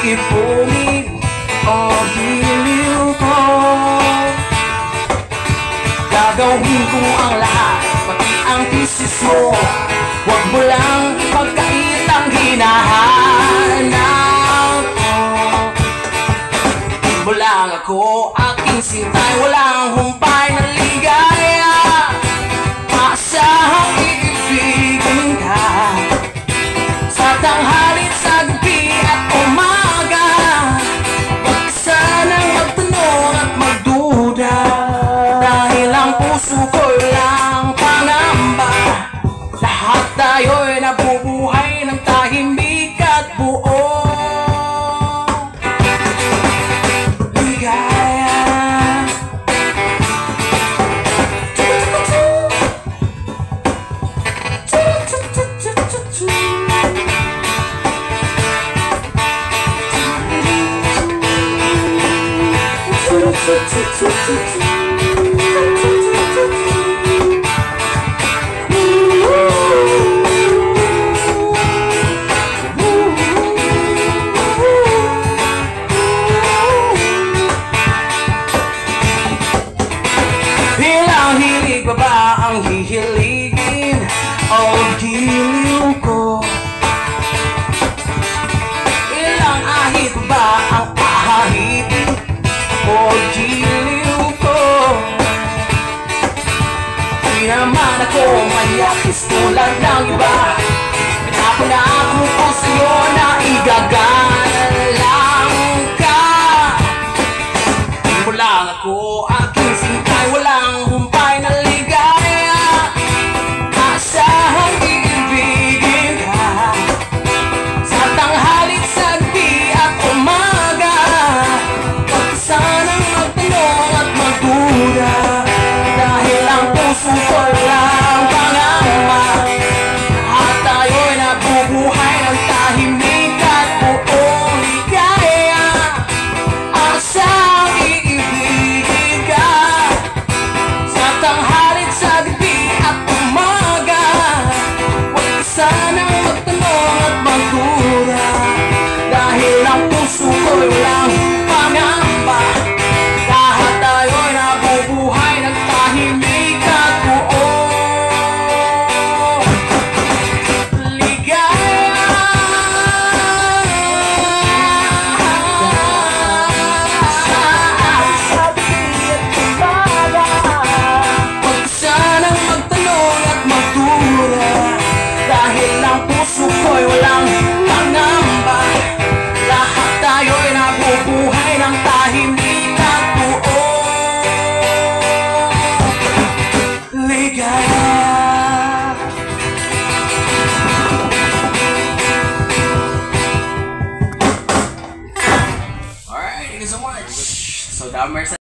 ipunin o giliw ko. Gagawin ko ang lahat, pati ang thesis mo. Huwag mo lang pagkait ang hinahanap ko. Di mo lang ako aking sintay, walang humpay na ligaya. Maasahang iibigin ka sa tanghalit, sa gabi at umaga. Huwag sanang magtanong at magduda, dahil ang puso ko'y lang pangamba. Lahat tayo'y nabubuhay ng tahimik at buo ligaya. Ilang hilig pa ba ang hihiligin o giliw ko? Ilang ahit pa ba ang ahahitin o giliw ko? Di naman ako mayakis tulad ng iba. Pinako na ako po sa'yo na igagalang ka. Di mo lang ako aking sintay, walang humpay na ligaya. Asahang iibigin ka sa tanghalit, sa gabi at umaga. Huwag sanang magtanong at magduda, dahil ang puso ko lang pangamba. Lahat tayo'y nabubuhay ng tahimik at buong ligaya. Asahang iibigin ka sa tanghalit, sa gabi at umaga. Huwag sanang magtanong at magduda, dahil ang puso ko'y walang pangamba. Lahat tayo'y nabubuhay ng tahimik at buong ligaya. Huwag sanang magtanong at magduda, dahil ang puso ko'y walang pangamba. Lahat tayo'y nabubuhay ng tahimik at buong ligaya. Alright, thank you so much. So,